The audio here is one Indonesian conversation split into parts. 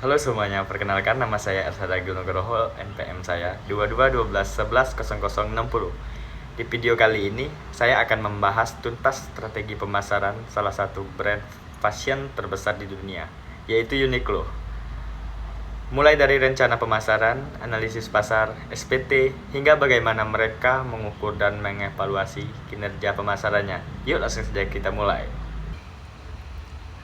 Halo semuanya, perkenalkan nama saya Ersada Nugroho, NPM saya 2212110060. Di video kali ini, saya akan membahas tuntas strategi pemasaran salah satu brand fashion terbesar di dunia, yaitu Uniqlo. Mulai dari rencana pemasaran, analisis pasar, SPT, hingga bagaimana mereka mengukur dan mengevaluasi kinerja pemasarannya. Yuk langsung saja kita mulai.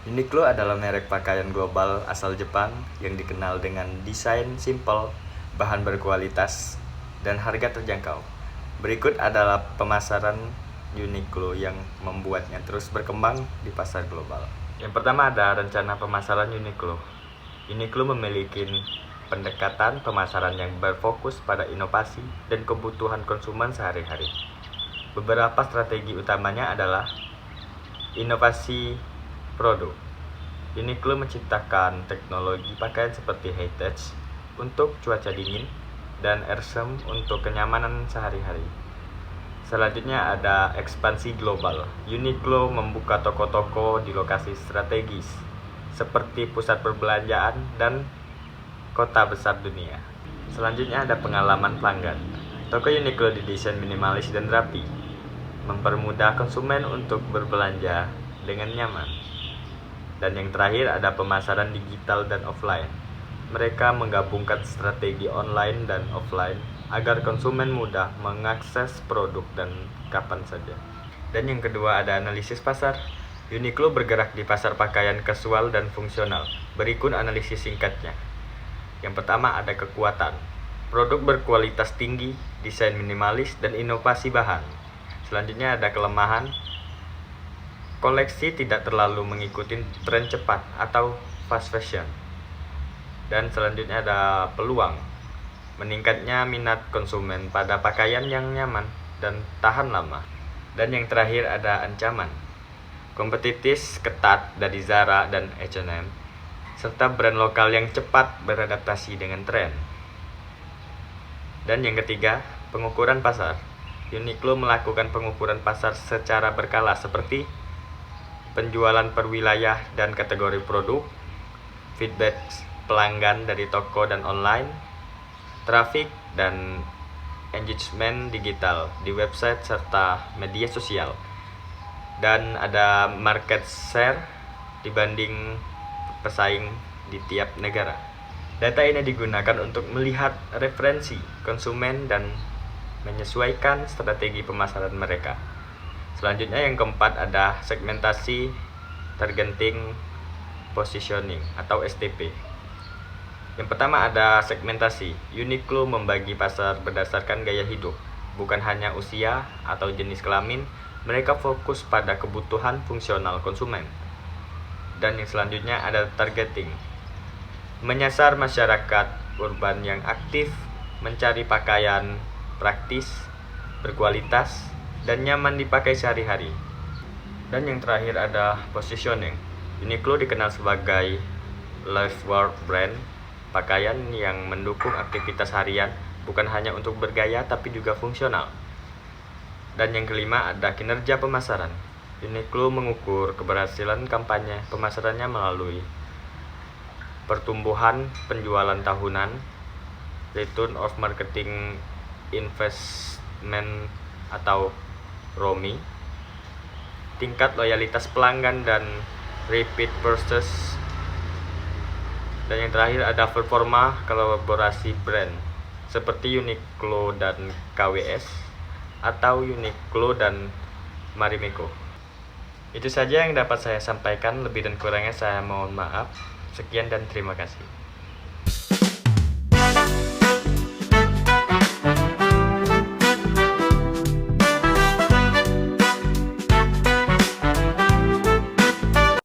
Uniqlo adalah merek pakaian global asal Jepang yang dikenal dengan desain simpel, bahan berkualitas, dan harga terjangkau. Berikut adalah pemasaran Uniqlo yang membuatnya terus berkembang di pasar global. Yang pertama ada rencana pemasaran Uniqlo. Uniqlo memiliki pendekatan pemasaran yang berfokus pada inovasi dan kebutuhan konsumen sehari-hari. Beberapa strategi utamanya adalah inovasi produk. Uniqlo menciptakan teknologi pakaian seperti high touch untuk cuaca dingin dan airsome untuk kenyamanan sehari-hari. Selanjutnya ada ekspansi global. Uniqlo membuka toko-toko di lokasi strategis seperti pusat perbelanjaan dan kota besar dunia. Selanjutnya ada pengalaman pelanggan. Toko Uniqlo didesain minimalis dan rapi, mempermudah konsumen untuk berbelanja dengan nyaman. Dan yang terakhir ada pemasaran digital dan offline. Mereka menggabungkan strategi online dan offline agar konsumen mudah mengakses produk dan kapan saja. Dan yang kedua ada analisis pasar. Uniqlo bergerak di pasar pakaian kasual dan fungsional. Berikut analisis singkatnya. Yang pertama ada kekuatan. Produk berkualitas tinggi, desain minimalis, dan inovasi bahan. Selanjutnya ada kelemahan. Koleksi tidak terlalu mengikuti tren cepat atau fast fashion. Dan selanjutnya ada peluang. Meningkatnya minat konsumen pada pakaian yang nyaman dan tahan lama. Dan yang terakhir ada ancaman. Kompetitif ketat dari Zara dan H&M, serta brand lokal yang cepat beradaptasi dengan tren. Dan yang ketiga, pengukuran pasar. Uniqlo melakukan pengukuran pasar secara berkala seperti penjualan per wilayah dan kategori produk, feedback pelanggan dari toko dan online, traffic dan engagement digital di website serta media sosial. Dan ada market share dibanding pesaing di tiap negara. Data ini digunakan untuk melihat referensi konsumen dan menyesuaikan strategi pemasaran mereka. Selanjutnya yang keempat ada segmentasi targeting positioning atau STP. Yang pertama ada segmentasi. Uniqlo membagi pasar berdasarkan gaya hidup, bukan hanya usia atau jenis kelamin. Mereka fokus pada kebutuhan fungsional konsumen. Dan yang selanjutnya ada targeting. Menyasar masyarakat urban yang aktif mencari pakaian praktis, berkualitas, dan nyaman dipakai sehari-hari. Dan yang terakhir ada positioning. Uniqlo dikenal sebagai lifestyle brand, pakaian yang mendukung aktivitas harian, bukan hanya untuk bergaya tapi juga fungsional. Dan yang kelima ada kinerja pemasaran. Uniqlo mengukur keberhasilan kampanye pemasarannya melalui pertumbuhan penjualan tahunan, return of marketing investment atau ROMI, tingkat loyalitas pelanggan dan repeat purchase. Dan yang terakhir ada performa kolaborasi brand seperti Uniqlo dan KWS atau Uniqlo dan Marimekko. Itu saja yang dapat saya sampaikan, lebih dan kurangnya saya mohon maaf. Sekian dan terima kasih.